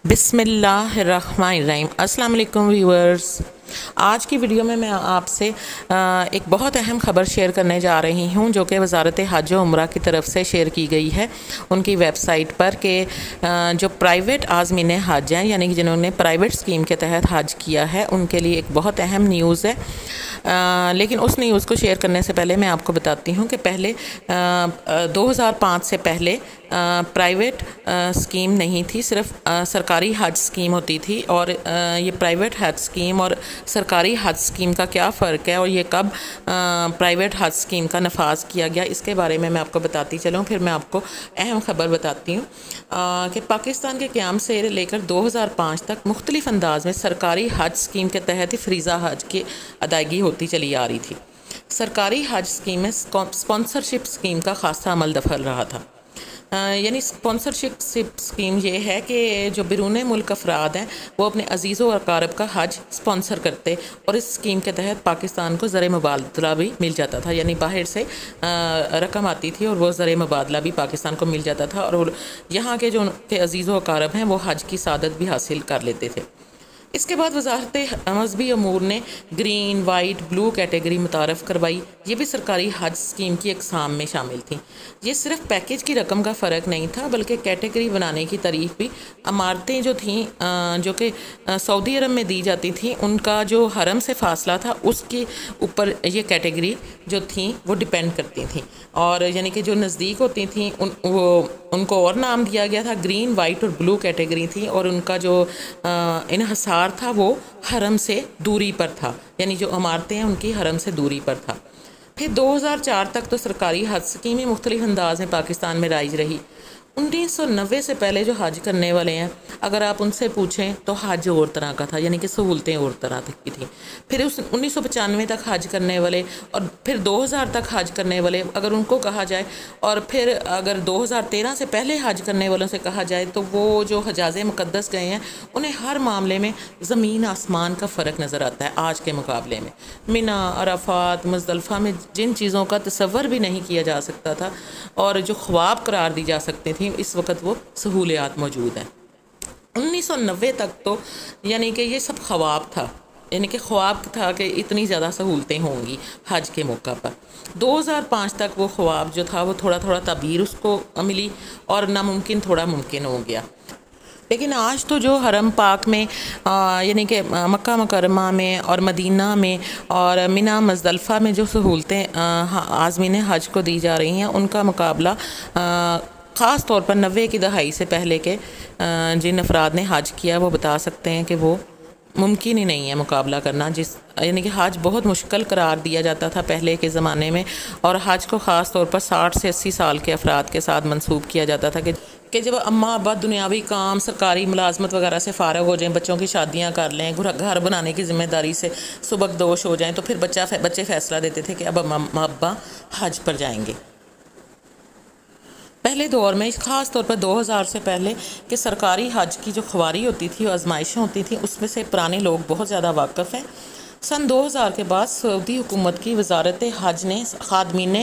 بسم اللہ الرحمن الرحیم۔ السلام علیکم ویورز، آج کی ویڈیو میں آپ سے ایک بہت اہم خبر شیئر کرنے جا رہی ہوں جو کہ وزارت حج و عمرہ کی طرف سے شیئر کی گئی ہے ان کی ویب سائٹ پر، کہ جو پرائیویٹ عازمین حج ہیں، یعنی کہ جنہوں نے پرائیویٹ اسکیم کے تحت حج کیا ہے، ان کے لیے ایک بہت اہم نیوز ہے۔ لیکن اس نیوز کو شیئر کرنے سے پہلے میں آپ کو بتاتی ہوں کہ پہلے 2005 سے پہلے پرائیویٹ اسکیم نہیں تھی، صرف سرکاری حج اسکیم ہوتی تھی۔ اور یہ پرائیویٹ حج اسکیم اور سرکاری حج اسکیم کا کیا فرق ہے اور یہ کب پرائیویٹ حج اسکیم کا نفاذ کیا گیا، اس کے بارے میں آپ کو بتاتی چلوں۔ پھر میں آپ کو اہم خبر بتاتی ہوں کہ پاکستان کے قیام سے لے کر 2005 تک مختلف انداز میں سرکاری حج اسکیم کے تحت ہی فریضہ حج کی ادائیگی ہوتی چلی آ رہی تھی۔ سرکاری حج اسکیم میں اسپانسرشپ اسکیم کا خاصا عمل دخل رہا تھا۔ یعنی اسپانسرشپ اسکیم یہ ہے کہ جو بیرون ملک افراد ہیں وہ اپنے عزیز و اقارب کا حج اسپانسر کرتے، اور اس اسکیم کے تحت پاکستان کو زر مبادلہ بھی مل جاتا تھا، یعنی باہر سے رقم آتی تھی اور وہ زر مبادلہ بھی پاکستان کو مل جاتا تھا، اور یہاں کے جو ان کے عزیز و اقارب ہیں وہ حج کی سعادت بھی حاصل کر لیتے تھے۔ اس کے بعد وزارت مذہبی امور نے گرین، وائٹ، بلو کیٹیگری متعارف کروائی۔ یہ بھی سرکاری حج اسکیم کی اقسام میں شامل تھیں۔ یہ صرف پیکیج کی رقم کا فرق نہیں تھا، بلکہ کیٹیگری بنانے کی تاریخ بھی۔ عمارتیں جو تھیں جو کہ سعودی عرب میں دی جاتی تھیں، ان کا جو حرم سے فاصلہ تھا اس کے اوپر یہ کیٹیگری جو تھیں وہ ڈیپینڈ کرتی تھیں، اور یعنی کہ جو نزدیک ہوتی تھیں ان کو اور نام دیا گیا تھا، گرین، وائٹ اور بلو کیٹیگری تھی، اور ان کا جو انحصار تھا وہ حرم سے دوری پر تھا، یعنی جو عمارتیں ہیں ان کی حرم سے دوری پر تھا۔ پھر 2004 تک تو سرکاری حج اسکیمیں مختلف انداز میں پاکستان میں رائج رہی۔ 1990 سے پہلے جو حج کرنے والے ہیں، اگر آپ ان سے پوچھیں تو حج اور طرح کا تھا، یعنی کہ سہولتیں اور طرح کی تھیں۔ پھر 1995 تک حج کرنے والے، اور پھر 2000 تک حج کرنے والے اگر ان کو کہا جائے، اور پھر اگر 2013 سے پہلے حج کرنے والوں سے کہا جائے، تو وہ جو حجاز مقدس گئے ہیں انہیں ہر معاملے میں زمین آسمان کا فرق نظر آتا ہے آج کے مقابلے میں۔ مینا، عرفات، مزدلفہ میں جن چیزوں کا تصور بھی نہیں کیا جا سکتا تھا اور جو خواب قرار دی جا سکتی تھیں، اس وقت وہ سہولیات موجود ہیں۔ 1990 تک تو یعنی کہ یہ سب خواب تھا، یعنی کہ خواب تھا کہ اتنی زیادہ سہولتیں ہوں گی حج کے موقع پر۔ 2005 تک وہ خواب جو تھا وہ تھوڑا تھوڑا تعبیر اس کو ملی، اور ناممکن تھوڑا ممکن ہو گیا۔ لیکن آج تو جو حرم پاک میں یعنی کہ مکہ مکرمہ میں اور مدینہ میں اور مینا، مزدلفہ میں جو سہولتیں عازمین حج کو دی جا رہی ہیں، ان کا مقابلہ خاص طور پر 90 کی دہائی سے پہلے کے جن افراد نے حج کیا وہ بتا سکتے ہیں کہ وہ ممکن ہی نہیں ہے مقابلہ کرنا، یعنی کہ حج بہت مشکل قرار دیا جاتا تھا پہلے کے زمانے میں، اور حج کو خاص طور پر 60 سے 80 سال کے افراد کے ساتھ منسوب کیا جاتا تھا کہ جب اماں ابا دنیاوی کام، سرکاری ملازمت وغیرہ سے فارغ ہو جائیں، بچوں کی شادیاں کر لیں، گھر بنانے کی ذمہ داری سے سبکدوش ہو جائیں، تو پھر بچے فیصلہ دیتے تھے کہ اب اماں ابا حج پر جائیں گے۔ پہلے دور میں خاص طور پر 2000 سے پہلے کہ سرکاری حج کی جو خواری ہوتی تھی، آزمائشیں ہوتی تھیں، اس میں سے پرانے لوگ بہت زیادہ واقف ہیں۔ سن 2000 کے بعد سعودی حکومت کی وزارت حج نے خادمین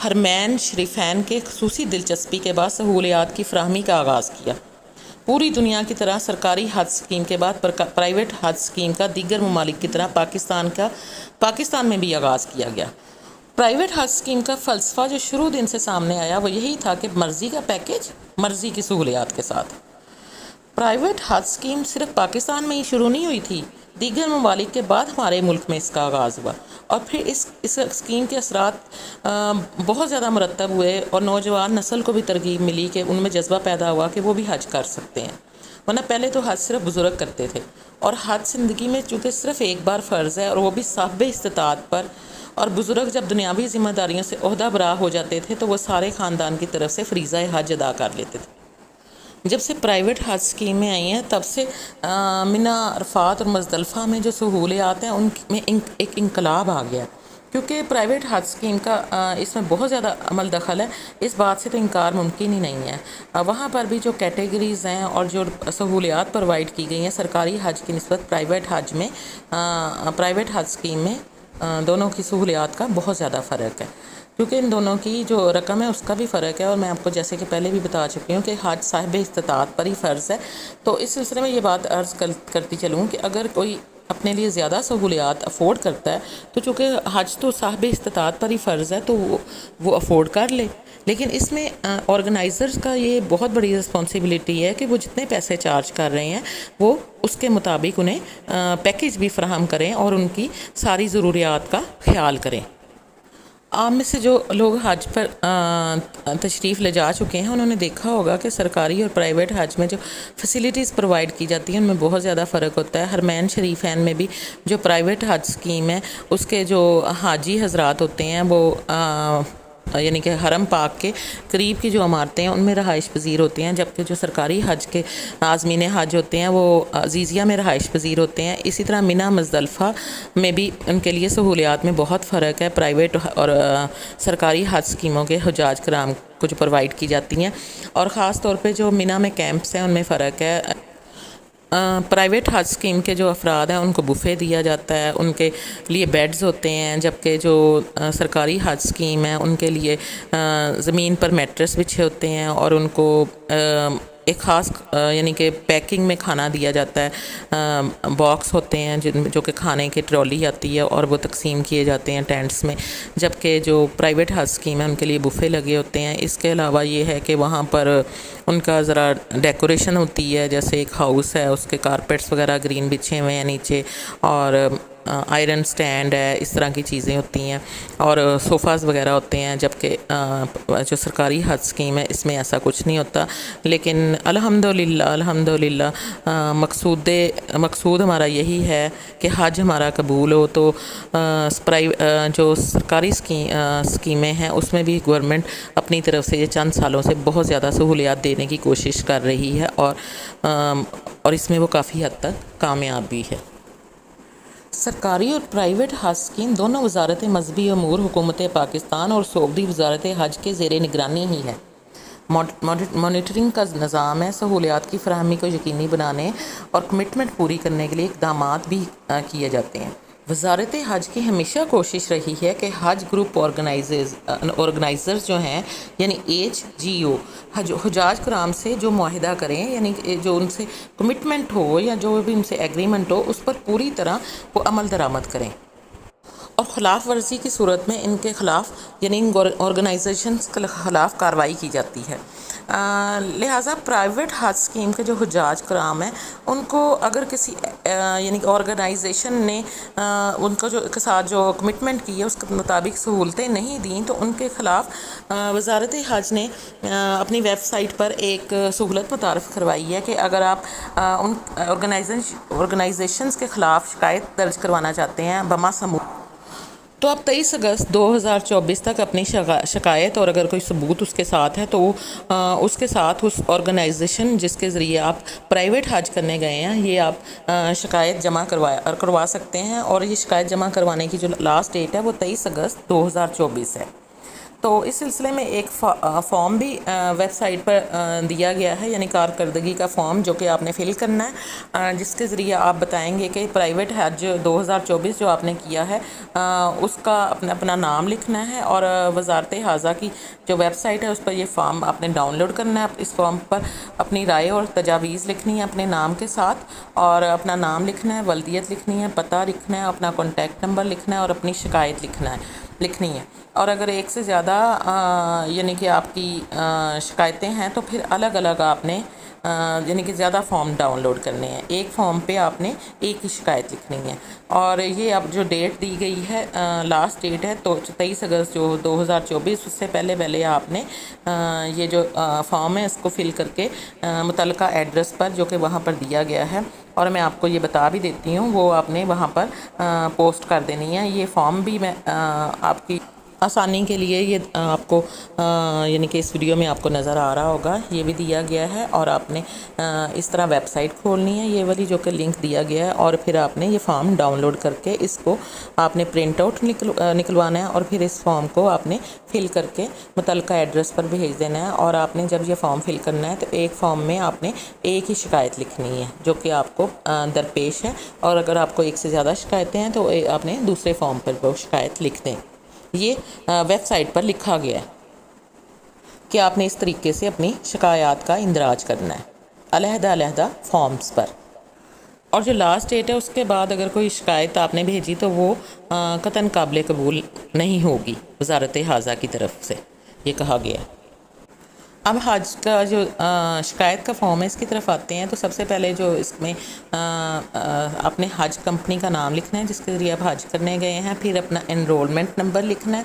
حرمین شریفین کے خصوصی دلچسپی کے بعد سہولیات کی فراہمی کا آغاز کیا۔ پوری دنیا کی طرح سرکاری حج اسکیم کے بعد پرائیویٹ حج اسکیم کا دیگر ممالک کی طرح پاکستان میں بھی آغاز کیا گیا۔ پرائیویٹ حج اسکیم کا فلسفہ جو شروع دن سے سامنے آیا وہ یہی تھا کہ مرضی کا پیکیج، مرضی کی سہولیات کے ساتھ۔ پرائیویٹ حج اسکیم صرف پاکستان میں ہی شروع نہیں ہوئی تھی، دیگر ممالک کے بعد ہمارے ملک میں اس کا آغاز ہوا، اور پھر اس اسکیم کے اثرات بہت زیادہ مرتب ہوئے، اور نوجوان نسل کو بھی ترغیب ملی کہ ان میں جذبہ پیدا ہوا کہ وہ بھی حج کر سکتے ہیں، ورنہ پہلے تو حج صرف بزرگ کرتے تھے، اور حج زندگی میں چونکہ صرف ایک بار فرض ہے، اور وہ بھی صاحب استطاعت پر، اور بزرگ جب دنیاوی ذمہ داریوں سے عہدہ برا ہو جاتے تھے تو وہ سارے خاندان کی طرف سے فریضہ حج ادا کر لیتے تھے۔ جب سے پرائیویٹ حج اسکیمیں آئی ہیں تب سے مینا، عرفات اور مزدلفہ میں جو سہولیات ہیں ان میں ایک انقلاب آ گیا، کیونکہ پرائیویٹ حج اسکیم کا اس میں بہت زیادہ عمل دخل ہے، اس بات سے تو انکار ممکن ہی نہیں ہے۔ وہاں پر بھی جو کیٹیگریز ہیں اور جو سہولیات پرووائڈ کی گئی ہیں سرکاری حج کی نسبت پرائیویٹ حج اسکیم میں دونوں کی سہولیات کا بہت زیادہ فرق ہے۔ کیونکہ ان دونوں کی جو رقم ہے اس کا بھی فرق ہے، اور میں آپ کو جیسے کہ پہلے بھی بتا چکی ہوں کہ حج صاحب استطاعت پر ہی فرض ہے۔ تو اس سلسلے میں یہ بات عرض کرتی چلوں کہ اگر کوئی اپنے لیے زیادہ سہولیات افورڈ کرتا ہے تو چونکہ حج تو صاحب استطاعت پر ہی فرض ہے تو وہ افورڈ کر لے، لیکن اس میں آرگنائزرز کا یہ بہت بڑی رسپانسبلٹی ہے کہ وہ جتنے پیسے چارج کر رہے ہیں وہ اس کے مطابق انہیں پیکیج بھی فراہم کریں اور ان کی ساری ضروریات کا خیال کریں۔ عام میں سے جو لوگ حج پر تشریف لے جا چکے ہیں انہوں نے دیکھا ہوگا کہ سرکاری اور پرائیویٹ حج میں جو فیسیلیٹیز پرووائڈ کی جاتی ہیں ان میں بہت زیادہ فرق ہوتا ہے۔ حرمین شریفین میں بھی جو پرائیویٹ حج اسکیم ہے اس کے جو حاجی حضرات ہوتے ہیں وہ یعنی کہ حرم پاک کے قریب کی جو عمارتیں ہیں ان میں رہائش پذیر ہوتے ہیں، جبکہ جو سرکاری حج کے عازمین حج ہوتے ہیں وہ عزیزیہ میں رہائش پذیر ہوتے ہیں۔ اسی طرح منی مزدلفہ میں بھی ان کے لیے سہولیات میں بہت فرق ہے، پرائیویٹ اور سرکاری حج اسکیموں کے حجاج کرام کو جو پرووائڈ کی جاتی ہیں، اور خاص طور پہ جو منی میں کیمپس ہیں ان میں فرق ہے۔ پرائیویٹ حج اسکیم کے جو افراد ہیں ان کو بفے دیا جاتا ہے، ان کے لیے بیڈز ہوتے ہیں، جبکہ جو سرکاری حج اسکیم ہے ان کے لیے زمین پر میٹرس بچھے ہوتے ہیں اور ان کو ایک خاص یعنی کہ پیکنگ میں کھانا دیا جاتا ہے، باکس ہوتے ہیں جو کہ کھانے کی ٹرالی آتی ہے اور وہ تقسیم کیے جاتے ہیں ٹینٹس میں، جبکہ جو پرائیویٹ حج اسکیم ہے ان کے لیے بفے لگے ہوتے ہیں۔ اس کے علاوہ یہ ہے کہ وہاں پر ان کا ذرا ڈیکوریشن ہوتی ہے، جیسے ایک ہاؤس ہے اس کے کارپیٹس وغیرہ گرین بچھے ہوئے ہیں نیچے، اور آئرن سٹینڈ ہے، اس طرح کی چیزیں ہوتی ہیں اور صوفاز وغیرہ ہوتے ہیں، جبکہ جو سرکاری حج اسکیم ہے اس میں ایسا کچھ نہیں ہوتا۔ لیکن الحمدللہ مقصود ہمارا یہی ہے کہ حج ہمارا قبول ہو، تو جو سرکاری اسکیمیں ہیں اس میں بھی گورنمنٹ اپنی طرف سے یہ چند سالوں سے بہت زیادہ سہولیات دینے کی کوشش کر رہی ہے، اور اس میں وہ کافی حد تک کامیاب بھی ہے۔ سرکاری اور پرائیویٹ حج اسکیم دونوں وزارت مذہبی امور حکومت پاکستان اور سعودی وزارت حج کے زیر نگرانی ہی ہے۔ مانیٹرنگ کا نظام ہے، سہولیات کی فراہمی کو یقینی بنانے اور کمٹمنٹ پوری کرنے کے لیے اقدامات بھی کیے جاتے ہیں۔ وزارت حج کی ہمیشہ کوشش رہی ہے کہ حج گروپ آرگنائزرز جو ہیں یعنی HGO حجاج کرام سے جو معاہدہ کریں، یعنی جو ان سے کمٹمنٹ ہو یا جو بھی ان سے ایگریمنٹ ہو اس پر پوری طرح وہ عمل درآمد کریں، اور خلاف ورزی کی صورت میں ان کے خلاف یعنی ان آرگنائزیشنز کے خلاف کارروائی کی جاتی ہے۔ لہٰذا پرائیویٹ حج اسکیم کے جو حجاج کرام ہیں ان کو اگر کسی یعنی آرگنائزیشن نے ان کا کے ساتھ جو کمٹمنٹ کی ہے اس کے مطابق سہولتیں نہیں دیں تو ان کے خلاف وزارت حج نے اپنی ویب سائٹ پر ایک سہولت متعارف کروائی ہے کہ اگر آپ ان آرگنائزیشنز کے خلاف شکایت درج کروانا چاہتے ہیں بما سموع، تو آپ 23 اگست 2024 تک اپنی شکایت، اور اگر کوئی ثبوت اس کے ساتھ ہے تو اس کے ساتھ اس آرگنائزیشن جس کے ذریعے آپ پرائیویٹ حج کرنے گئے ہیں یہ آپ شکایت جمع کروا سکتے ہیں، اور یہ شکایت جمع کروانے کی جو لاسٹ ڈیٹ ہے وہ 23 اگست 2024 ہے۔ تو اس سلسلے میں ایک فارم بھی ویب سائٹ پر دیا گیا ہے، یعنی کارکردگی کا فارم جو کہ آپ نے فل کرنا ہے، جس کے ذریعے آپ بتائیں گے کہ پرائیویٹ حج 2024 جو آپ نے کیا ہے اس کا اپنا نام لکھنا ہے، اور وزارت حاضہ کی جو ویب سائٹ ہے اس پر یہ فارم آپ نے ڈاؤن لوڈ کرنا ہے۔ اس فارم پر اپنی رائے اور تجاویز لکھنی ہے اپنے نام کے ساتھ، اور اپنا نام لکھنا ہے، ولدیت لکھنی ہے، پتہ لکھنا ہے، اپنا کانٹیکٹ نمبر لکھنا ہے، اور اپنی شکایت لکھنی ہے۔ اور اگر ایک سے زیادہ یعنی کہ آپ کی شکایتیں ہیں تو پھر الگ الگ آپ نے یعنی کہ زیادہ فارم ڈاؤن لوڈ کرنے ہیں، ایک فارم پہ آپ نے ایک ہی شکایت لکھنی ہے۔ اور یہ اب جو ڈیٹ دی گئی ہے لاسٹ ڈیٹ ہے تو 23 اگست جو 2024، اس سے پہلے آپ نے یہ جو فارم ہے اس کو فل کر کے متعلقہ ایڈریس پر جو کہ وہاں پر دیا گیا ہے، اور میں آپ کو یہ بتا بھی دیتی ہوں، وہ آپ نے وہاں پر پوسٹ کر دینی ہے۔ یہ فارم بھی میں آپ کی آسانی کے لیے یہ آپ کو یعنی کہ اس ویڈیو میں آپ کو نظر آ رہا ہوگا، یہ بھی دیا گیا ہے، اور آپ نے اس طرح ویب سائٹ کھولنی ہے یہ والی جو کہ لنک دیا گیا ہے، اور پھر آپ نے یہ فارم ڈاؤن لوڈ کر کے اس کو آپ نے پرنٹ آؤٹ نکلوانا ہے، اور پھر اس فارم کو آپ نے فل کر کے متعلقہ ایڈریس پر بھیج دینا ہے۔ اور آپ نے جب یہ فارم فل کرنا ہے تو ایک فارم میں آپ نے ایک ہی شکایت لکھنی ہے جو کہ آپ کو درپیش ہے، اور اگر آپ کو ایک سے زیادہ شکایتیں ہیں تو آپ نے دوسرے فارم پر وہ شکایت لکھ دیں۔ یہ ویب سائٹ پر لکھا گیا ہے کہ آپ نے اس طریقے سے اپنی شکایات کا اندراج کرنا ہے علیحدہ علیحدہ فارمز پر. اور جو لاسٹ ڈیٹ ہے اس کے بعد اگر کوئی شکایت آپ نے بھیجی تو وہ قطعاً قابل قبول نہیں ہوگی وزارت خارجہ کی طرف سے، یہ کہا گیا ہے. اب حج کا جو شکایت کا فارم ہے اس کی طرف آتے ہیں. تو سب سے پہلے جو اس میں اپنے حج کمپنی کا نام لکھنا ہے جس کے ذریعے آپ حج کرنے گئے ہیں، پھر اپنا انرولمنٹ نمبر لکھنا ہے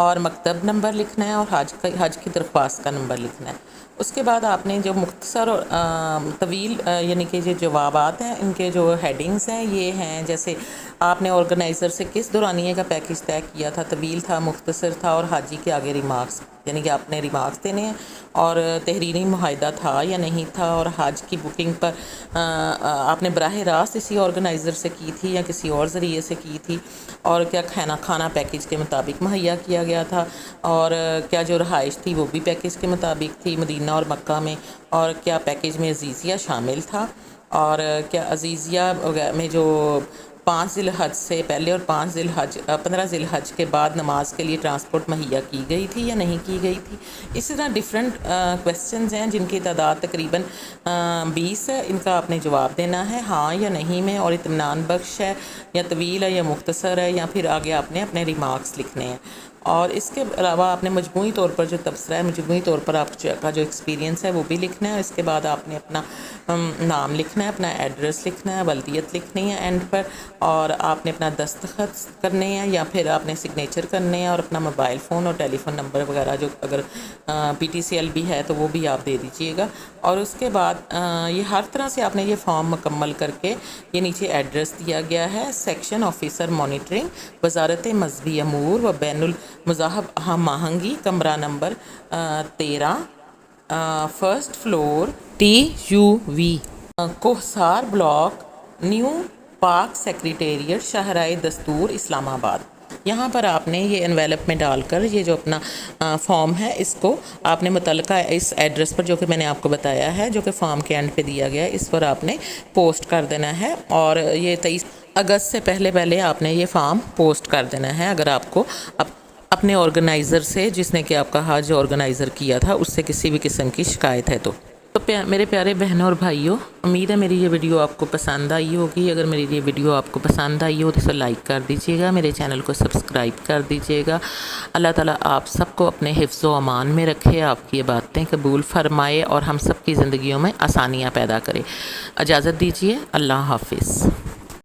اور مکتب نمبر لکھنا ہے اور حج کی درخواست کا نمبر لکھنا ہے. اس کے بعد آپ نے جو مختصر اور طویل یعنی کہ جو جوابات ہیں ان کے جو ہیڈنگز ہیں یہ ہیں، جیسے آپ نے آرگنائزر سے کس دورانیے کا پیکج طے کیا تھا، طویل تھا، مختصر تھا، اور حاجی کے آگے ریمارکس یعنی کہ آپ نے ریمارکس دینے ہیں، اور تحریری معاہدہ تھا یا نہیں تھا، اور حج کی بکنگ پر آپ نے براہ راست اسی آرگنائزر سے کی تھی یا کسی اور ذریعے سے کی تھی، اور کیا کھانا پیکج کے مطابق مہیا کیا گیا تھا، اور کیا جو رہائش تھی وہ بھی پیکج کے مطابق تھی مدینہ اور مکہ میں، اور کیا پیکج میں عزیزیہ شامل تھا، اور کیا عزیزیہ میں جو 5 ذی الحج سے پہلے اور 15 ذی الحج کے بعد نماز کے لیے ٹرانسپورٹ مہیا کی گئی تھی یا نہیں کی گئی تھی. اسی طرح ڈیفرنٹ کویسچنز ہیں جن کی تعداد تقریباً 20 ہے. ان کا آپ نے جواب دینا ہے ہاں یا نہیں میں، اور اطمینان بخش ہے یا طویل ہے یا مختصر ہے، یا پھر آگے آپ نے اپنے ریمارکس لکھنے ہیں. اور اس کے علاوہ آپ نے مجموعی طور پر جو تبصرہ ہے، مجموعی طور پر آپ کا جو ایکسپیرینس ہے وہ بھی لکھنا ہے. اس کے بعد آپ نے اپنا نام لکھنا ہے، اپنا ایڈریس لکھنا ہے، ولدیت لکھنی ہے اینڈ پر، اور آپ نے اپنا دستخط کرنے ہیں یا پھر آپ نے سگنیچر کرنے ہیں، اور اپنا موبائل فون اور ٹیلی فون نمبر وغیرہ جو اگر PTCL بھی ہے تو وہ بھی آپ دے دیجئے گا. اور اس کے بعد یہ ہر طرح سے آپ نے یہ فارم مکمل کر کے یہ نیچے ایڈریس دیا گیا ہے، سیکشن آفیسر مانیٹرنگ، وزارت مذہبی امور و بین المذاہب ہم آہنگی، کمرہ number 13، first floor, TUV، Kohsar block, new Pak secretariat, Shahrah Dastoor, اسلام آباد. یہاں پر آپ نے یہ انویلپ میں ڈال کر یہ جو اپنا فارم ہے اس کو آپ نے متعلقہ اس ایڈریس پر جو کہ میں نے آپ کو بتایا ہے، جو کہ فارم کے اینڈ پہ دیا گیا ہے، اس پر آپ نے پوسٹ کر دینا ہے. اور یہ 23 اگست سے پہلے آپ نے یہ فارم پوسٹ کر دینا ہے اگر آپ کو اپنے آرگنائزر سے، جس نے کہ آپ کا حج آرگنائزر کیا تھا، اس سے کسی بھی قسم کی شکایت ہے. تو میرے پیارے بہنوں اور بھائیوں، امید ہے میری یہ ویڈیو آپ کو پسند آئی ہوگی. اگر میری یہ ویڈیو آپ کو پسند آئی ہو تو اسے لائک کر دیجیے گا، میرے چینل کو سبسکرائب کر دیجیے گا. اللہ تعالیٰ آپ سب کو اپنے حفظ و امان میں رکھے، آپ کی باتیں قبول فرمائے اور ہم سب کی زندگیوں میں آسانیاں پیدا کرے. اجازت دیجیے، اللہ حافظ.